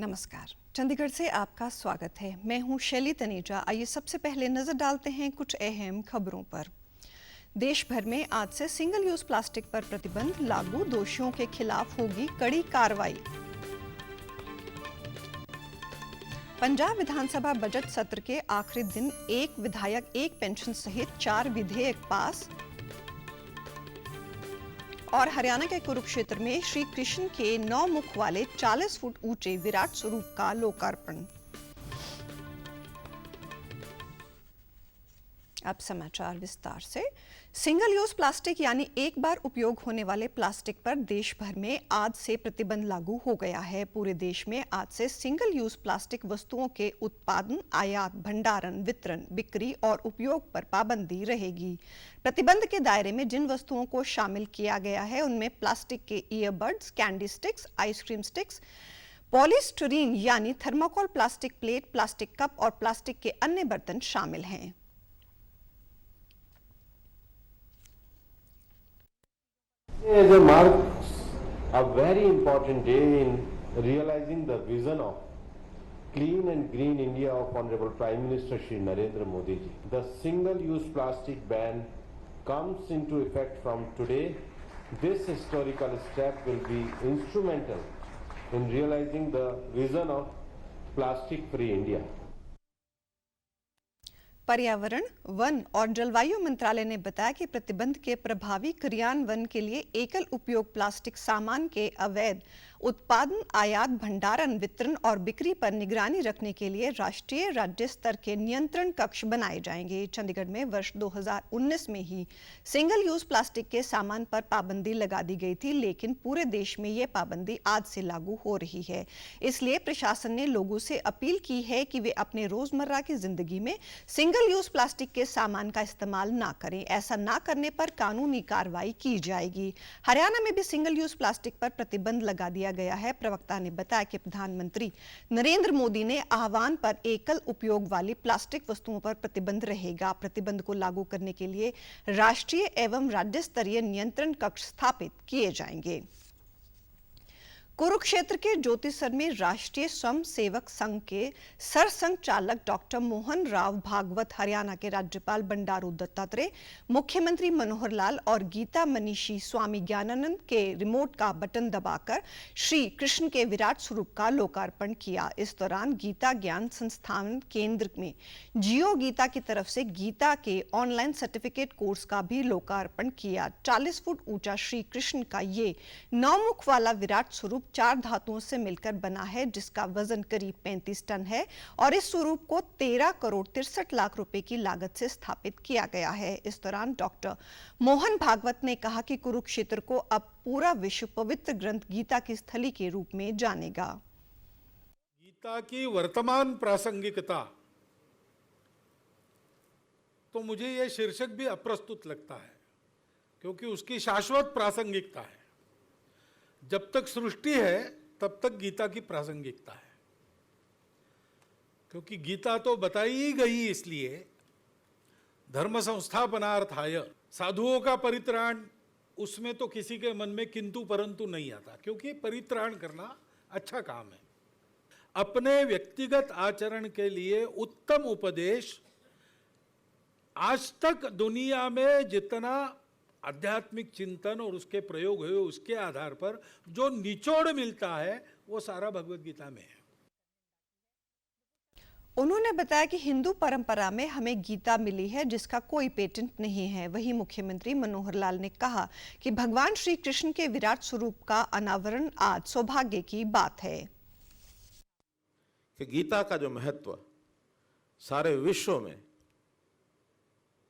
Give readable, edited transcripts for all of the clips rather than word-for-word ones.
नमस्कार, चंडीगढ़ से आपका स्वागत है। मैं हूं शैली तनेजा। आइए सबसे पहले नजर डालते हैं कुछ अहम खबरों पर। देश भर में आज से सिंगल यूज प्लास्टिक पर प्रतिबंध लागू, दोषियों के खिलाफ होगी कड़ी कार्रवाई। पंजाब विधानसभा बजट सत्र के आखिरी दिन एक विधायक, एक पेंशन सहित 4 विधेयक पास। और हरियाणा के कुरुक्षेत्र में श्री कृष्ण के 9 मुख वाले 40 फुट ऊंचे विराट स्वरूप का लोकार्पण। अब समाचार विस्तार से। सिंगल यूज प्लास्टिक यानी एक बार उपयोग होने वाले प्लास्टिक पर देश भर में आज से प्रतिबंध लागू हो गया है। पूरे देश में आज से सिंगल यूज प्लास्टिक वस्तुओं के उत्पादन, आयात, भंडारण, वितरण, बिक्री और उपयोग पर पाबंदी रहेगी। प्रतिबंध के दायरे में जिन वस्तुओं को शामिल किया गया है उनमें प्लास्टिक के earbuds, candy sticks, ice cream sticks, polystyrene यानी thermocol plastic plate, plastic cup और प्लास्टिक के अन्य बर्तन शामिल हैं। As a marks a very important day in realizing the vision of clean and green India of Honorable Prime Minister Shri Narendra Modi ji. The single-use plastic ban comes into effect from today. This historical step will be instrumental in realizing the vision of plastic-free India. पर्यावरण, one और जलवायु मंत्रालय ने बताया कि प्रतिबंध के प्रभावी क्रियान्वयन के लिए एकल उपयोग प्लास्टिक सामान के अवैध उत्पादन, आयात, भंडारण, वितरण और बिक्री पर निगरानी रखने के लिए राष्ट्रीय राज्य स्तर के नियंत्रण कक्ष बनाए जाएंगे। चंडीगढ़ में वर्ष 2019 में ही सिंगल यूज प्लास्टिक के सामान पर पाबंदी लगा दी गई थी, लेकिन पूरे देश में ये पाबंदी आज से लागू हो रही है। इसलिए प्रशासन ने लोगों से अपील की है कि वे अपने रोजमर्रा की जिंदगी में सिंगल यूज प्लास्टिक के सामान का इस्तेमाल ना करें। ऐसा ना करने पर कानूनी कार्रवाई की जाएगी। हरियाणा में भी सिंगल यूज प्लास्टिक पर प्रतिबंध लगा दिया गया है। प्रवक्ता ने बताया कि प्रधानमंत्री नरेंद्र मोदी ने आह्वान पर एकल उपयोग वाली प्लास्टिक वस्तुओं पर प्रतिबंध रहेगा। प्रतिबंध को लागू करने के लिए राष्ट्रीय एवं राज्य स्तरीय नियंत्रण कक्ष स्थापित किए जाएंगे। कुरुक्षेत्र के ज्योतिसर में राष्ट्रीय स्वयं सेवक संघ के सरसंघचालक डॉक्टर मोहन राव भागवत, हरियाणा के राज्यपाल बंडारू दत्तात्रेय, मुख्यमंत्री मनोहर लाल और गीता मनीषी स्वामी ज्ञानानंद के रिमोट का बटन दबाकर श्री कृष्ण के विराट स्वरूप का लोकार्पण किया। इस दौरान गीता ज्ञान संस्थान केंद्र में जियो गीता की तरफ से गीता के ऑनलाइन सर्टिफिकेट कोर्स का भी लोकार्पण किया। 40 फुट ऊंचा श्री कृष्ण का ये 9 मुख वाला विराट स्वरूप 4 धातुओं से मिलकर बना है, जिसका वजन करीब 35 टन है और इस स्वरूप को 13 करोड़ 63 लाख रुपए की लागत से स्थापित किया गया है। इस दौरान डॉक्टर मोहन भागवत ने कहा कि कुरुक्षेत्र को अब पूरा विश्व पवित्र ग्रंथ गीता की स्थली के रूप में जानेगा। गीता की वर्तमान प्रासंगिकता, तो मुझे यह शीर्षक भी अप्रस्तुत लगता है, क्योंकि उसकी शाश्वत प्रासंगिकता है। जब तक सृष्टि है तब तक गीता की प्रासंगिकता है, क्योंकि गीता तो बताई ही गई इसलिए धर्म संस्थापनार्थाय, साधुओं का परित्राण, उसमें तो किसी के मन में किंतु परंतु नहीं आता, क्योंकि परित्राण करना अच्छा काम है। अपने व्यक्तिगत आचरण के लिए उत्तम उपदेश आज तक दुनिया में जितना आध्यात्मिक चिंतन और उसके प्रयोग हुए, उसके आधार पर जो निचोड़ मिलता है वो सारा भगवत गीता में है। उन्होंने बताया कि हिंदू परंपरा में हमें गीता मिली है जिसका कोई पेटेंट नहीं है। वहीं मुख्यमंत्री मनोहर लाल ने कहा कि भगवान श्री कृष्ण के विराट स्वरूप का अनावरण आज सौभाग्य की बात है। कि गीता का जो महत्व सारे विश्व में,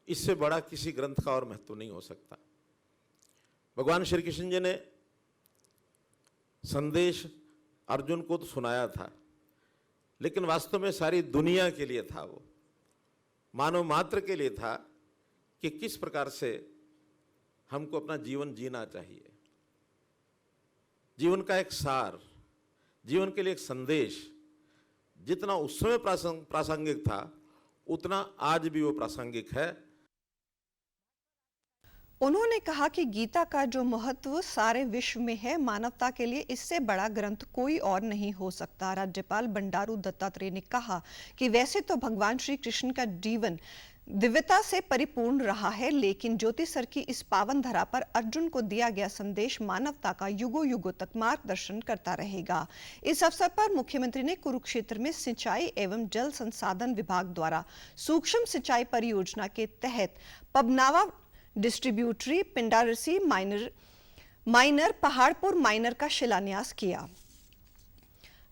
इससे बड़ा किसी ग्रंथ का और महत्व नहीं हो सकता। भगवान श्री कृष्ण जी ने संदेश अर्जुन को तो सुनाया था, लेकिन वास्तव में सारी दुनिया के लिए था, वो मानव मात्र के लिए था कि किस प्रकार से हमको अपना जीवन जीना चाहिए। जीवन का एक सार, जीवन के लिए एक संदेश जितना उस समय प्रासंगिक था, उतना आज भी वो प्रासंगिक है। उन्होंने कहा कि गीता का जो महत्व सारे विश्व में है, मानवता के लिए इससे बड़ा ग्रंथ कोई और नहीं हो सकता। राज्यपाल बंडारू दत्तात्रेय ने कहा कि वैसे तो भगवान श्री कृष्ण का जीवन दिव्यता से परिपूर्ण रहा है, लेकिन ज्योति सर की इस पावन धरा पर अर्जुन को दिया गया संदेश मानवता का युगों युगों तक मार्गदर्शन करता रहेगा। इस अवसर पर मुख्यमंत्री ने कुरुक्षेत्र में सिंचाई एवं जल संसाधन विभाग द्वारा सूक्ष्म सिंचाई परियोजना के तहत Pabnawa distributary, Pindarsi minor Paharpur minor का शिलान्यास किया।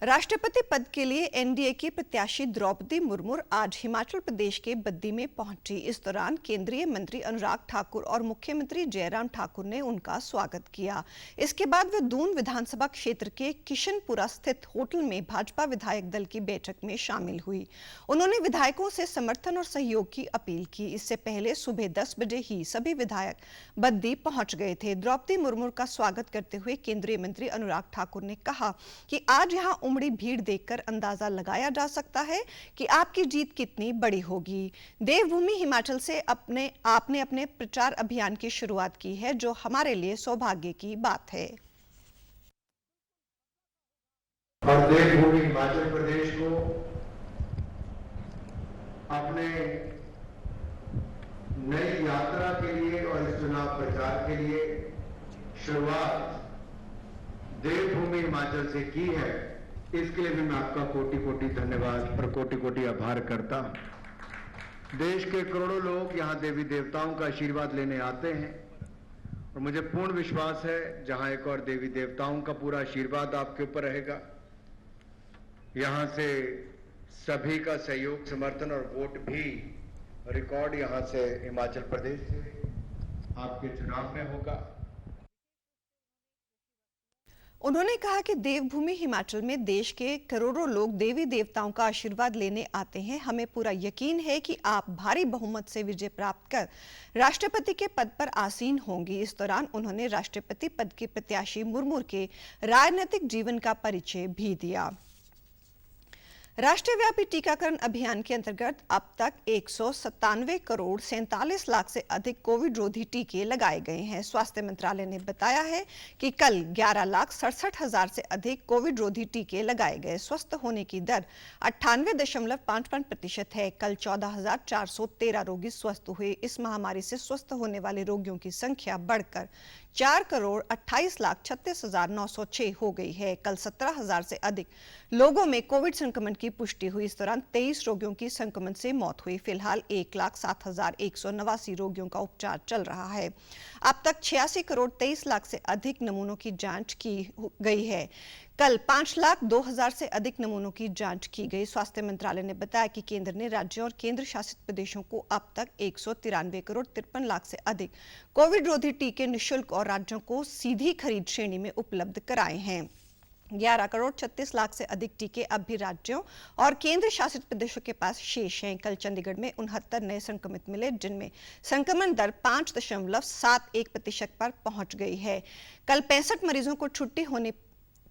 राष्ट्रपति पद के लिए एनडीए की प्रत्याशी द्रौपदी मुर्मू आज हिमाचल प्रदेश के बद्दी में पहुंची। इस दौरान केंद्रीय मंत्री अनुराग ठाकुर और मुख्यमंत्री जयराम ठाकुर ने उनका स्वागत किया। इसके बाद वे दून विधानसभा क्षेत्र के किशनपुरा स्थित होटल में भाजपा विधायक दल की बैठक में शामिल हुई। उन्होंने विधायकों से समर्थन और सहयोग की अपील की। इससे पहले सुबह 10 बजे ही सभी विधायक बद्दी पहुंच गए थे। द्रौपदी मुर्मू का स्वागत करते हुए केंद्रीय मंत्री अनुराग ठाकुर ने कहा कि आज यहाँ उमड़ी भीड़ देखकर अंदाजा लगाया जा सकता है कि आपकी जीत कितनी बड़ी होगी। देवभूमि हिमाचल से आपने अपने प्रचार अभियान की शुरुआत की है, जो हमारे लिए सौभाग्य की बात है। और देवभूमि हिमाचल प्रदेश को अपने नई यात्रा के लिए और इस चुनाव प्रचार के लिए शुरुआत देवभूमि हिमाचल से की है। इसके लिए भी मैं आपका कोटि कोटि धन्यवाद और कोटि कोटि आभार करता हूं। देश के करोड़ों लोग यहां देवी देवताओं का आशीर्वाद लेने आते हैं और मुझे पूर्ण विश्वास है जहां एक और देवी देवताओं का पूरा आशीर्वाद आपके ऊपर रहेगा। यहां से सभी का सहयोग, समर्थन और वोट भी रिकॉर्ड यहां से हिमाचल प्रदेश से आपके चुनाव में होगा। उन्होंने कहा कि देवभूमि हिमाचल में देश के करोड़ों लोग देवी देवताओं का आशीर्वाद लेने आते हैं। हमें पूरा यकीन है कि आप भारी बहुमत से विजय प्राप्त कर राष्ट्रपति के पद पर आसीन होंगी। इस दौरान उन्होंने राष्ट्रपति पद के प्रत्याशी मुर्मू के राजनीतिक जीवन का परिचय भी दिया। राष्ट्रव्यापी टीकाकरण अभियान के अंतर्गत अब तक 197 करोड़ 47 लाख से अधिक कोविड रोधी टीके लगाए गए हैं। स्वास्थ्य मंत्रालय ने बताया है कि कल 11,67,000 से अधिक कोविड रोधी टीके लगाए गए। स्वस्थ होने की दर 98.55% है। कल 14,413 रोगी स्वस्थ हुए। इस महामारी से स्वस्थ होने वाले रोगियों की संख्या बढ़कर 4,28,36,906 हो गई है। कल 17,000 से अधिक लोगों में कोविड संक्रमण की पुष्टि हुई। इस दौरान 23 रोगियों की संक्रमण से मौत हुई। फिलहाल 1,07,189 रोगियों का उपचार चल रहा है। अब तक 86 करोड़ 23 लाख से अधिक नमूनों की जांच की गई है। कल 5,02,000 से अधिक नमूनों की जांच की गई। स्वास्थ्य मंत्रालय ने बताया कि केंद्र ने राज्यों और केंद्र शासित प्रदेशों को अब तक 193 करोड़ 53 लाख से अधिक कोविड रोधी टीके निःशुल्क और राज्यों को सीधी खरीद श्रेणी में उपलब्ध कराए हैं। 11 करोड़ 36 लाख से अधिक टीके अब भी राज्यों और केंद्र शासित प्रदेशों के पास शेष हैं। कल चंडीगढ़ में 69 नए संक्रमित मिले, जिनमें संक्रमण दर 5.71% पर पहुंच गई है। कल 65 मरीजों को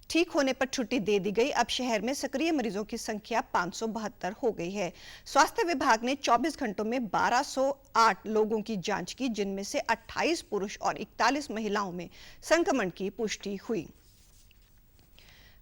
ठीक होने पर छुट्टी दे दी गई। अब शहर में सक्रिय मरीजों की संख्या 572 हो गई है। स्वास्थ्य विभाग ने 24 घंटों में 1208 लोगों की जांच की, जिनमें से 28 पुरुष और 41 महिलाओं में संक्रमण की पुष्टि हुई।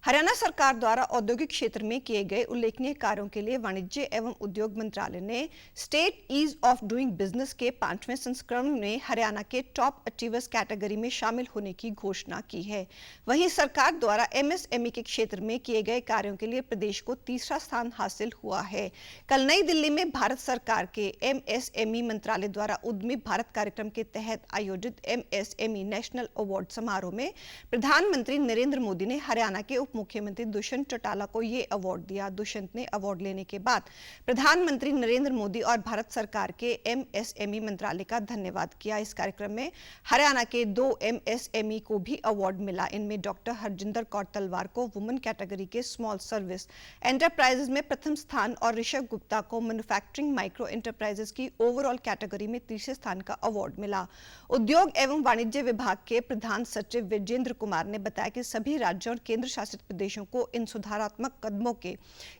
हरियाणा सरकार द्वारा औद्योगिक क्षेत्र में किए गए उल्लेखनीय कार्यों के लिए वाणिज्य एवं उद्योग मंत्रालय ने state ease of doing business के 5वें संस्करण में हरियाणा के टॉप अचीवर्स कैटेगरी में शामिल होने की घोषणा की है। वहीं सरकार द्वारा एमएसएमई के क्षेत्र में किए गए कार्यों के लिए प्रदेश को तीसरा स्थान हासिल हुआ है। कल नई दिल्ली में भारत सरकार के एमएसएमई मंत्रालय द्वारा उद्यमी भारत कार्यक्रम के तहत आयोजित एमएसएमई नेशनल अवार्ड समारोह में प्रधानमंत्री नरेंद्र मोदी ने हरियाणा के मुख्यमंत्री दुष्यंत चौटाला को ये अवार्ड दिया। दुष्यंत ने अवार्ड लेने के बाद प्रधानमंत्री नरेंद्र मोदी और भारत सरकार के एमएसएमई मंत्रालय का धन्यवाद किया। इस कार्यक्रम में हरियाणा के 2 एमएसएमई को भी अवार्ड मिला। इनमें डॉक्टर हरजिंदर कौर तलवार को वुमेन कैटेगरी के स्मॉल सर्विस एंटरप्राइजेज में प्रथम स्थान और ऋषभ गुप्ता को मैन्युफैक्चरिंग माइक्रो एंटरप्राइजेज की ओवरऑल कैटेगरी में तीसरे स्थान का अवार्ड मिला। उद्योग एवं वाणिज्य विभाग के प्रधान सचिव विजेंद्र कुमार ने बताया कि सभी राज्यों और केंद्र शासित निर्वाचित प्रदेशों को इन सुधारात्मक कदमों के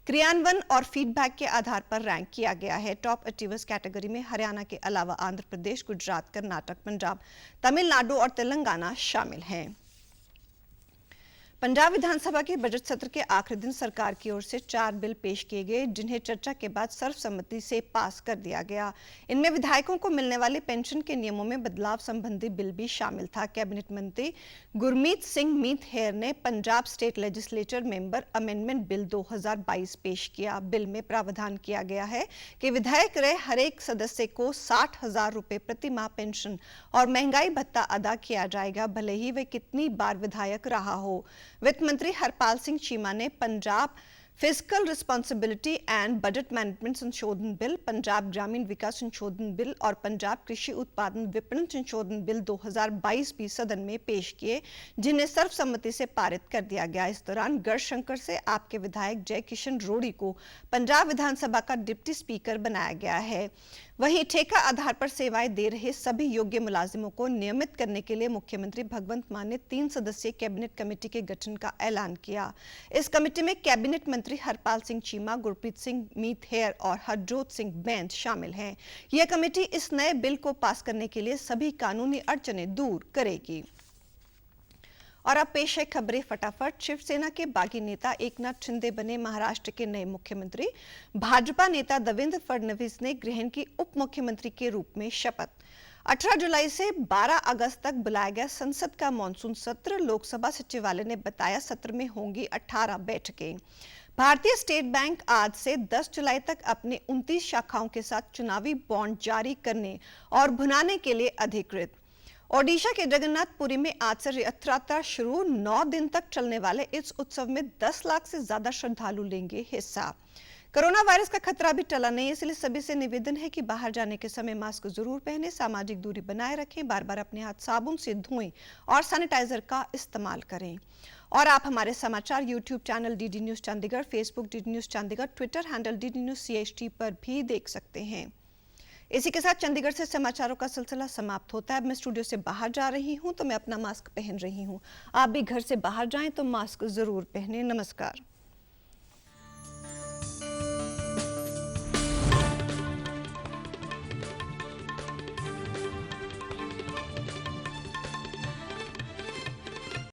क्रियान्वयन और फीडबैक के आधार पर रैंक किया गया है। टॉप अचीवर्स कैटेगरी में हरियाणा के अलावा आंध्र प्रदेश, गुजरात, कर्नाटक, पंजाब, तमिलनाडु और तेलंगाना शामिल हैं। पंजाब विधानसभा के बजट सत्र के आखिरी दिन सरकार की ओर से 4 बिल पेश किए गए, जिन्हें चर्चा के बाद सर्वसम्मति से पास कर दिया गया। इनमें विधायकों को मिलने वाली पेंशन के नियमों में बदलाव संबंधी बिल भी शामिल था। कैबिनेट मंत्री गुरमीत सिंह मीत हेयर ने Punjab state legislature member amendment bill 2022 पेश किया। बिल में प्रावधान किया गया है कि विधायक रहे हर एक सदस्य को 60,000 रुपए प्रति माह पेंशन और महंगाई भत्ता अदा किया जाएगा, भले ही वे कितनी बार विधायक रहा हो। वित्त मंत्री हरपाल सिंह चीमा ने Punjab physical responsibility and budget management संशोधन बिल, पंजाब ग्रामीण विकास संशोधन बिल और पंजाब कृषि उत्पादन विपणन संशोधन बिल 2022 भी सदन में पेश किए, जिन्हें सर्वसम्मति से पारित कर दिया गया। इस दौरान गढ़शंकर से आपके विधायक जय किशन रोड़ी को पंजाब विधानसभा का डिप्टी स्पीकर बनाया गया है। वहीं ठेका आधार पर सेवाएं दे रहे सभी योग्य मुलाजिमों को नियमित करने के लिए मुख्यमंत्री भगवंत मान ने 3 सदस्यीय कैबिनेट कमेटी के गठन का ऐलान किया। इस कमेटी में कैबिनेट मंत्री हरपाल सिंह चीमा, गुरप्रीत सिंह मीत हेयर और हरजोत सिंह बैंस शामिल हैं। यह कमेटी इस नए बिल को पास करने के लिए सभी कानूनी अड़चनें दूर करेगी। और अब पेश है खबरें फटाफट। शिवसेना के बागी नेता एकनाथ शिंदे बने महाराष्ट्र के नए मुख्यमंत्री। भाजपा नेता देवेंद्र फडणवीस ने ग्रहण की उप मुख्यमंत्री के रूप में शपथ। 18 जुलाई से 12 अगस्त तक बुलाया गया संसद का मानसून सत्र। लोकसभा सचिवालय ने बताया सत्र में होंगी 18 बैठकें। भारतीय स्टेट बैंक आज से 10 जुलाई तक अपने 29 शाखाओं के साथ चुनावी बॉन्ड जारी करने और भुनाने के लिए अधिकृत। ओडिशा के जगन्नाथपुरी में आज से रथ यात्रा शुरू। 9 दिन तक चलने वाले इस उत्सव में 10 लाख से ज्यादा श्रद्धालु लेंगे हिस्सा। कोरोना वायरस का खतरा भी टला नहीं, इसलिए सभी से निवेदन है कि बाहर जाने के समय मास्क जरूर पहनें, सामाजिक दूरी बनाए रखें, बार बार अपने हाथ साबुन से धोएं और सैनिटाइजर का इस्तेमाल करें। और आप हमारे समाचार YouTube channel DD news Chandigarh, Facebook DD news Chandigarh, Twitter handle DD news CHT पर भी देख सकते हैं। इसी के साथ चंडीगढ़ से समाचारों का सिलसिला समाप्त होता है। अब मैं स्टूडियो से बाहर जा रही हूं तो मैं अपना मास्क पहन रही हूं। आप भी घर से बाहर जाएं तो मास्क जरूर पहनें। नमस्कार।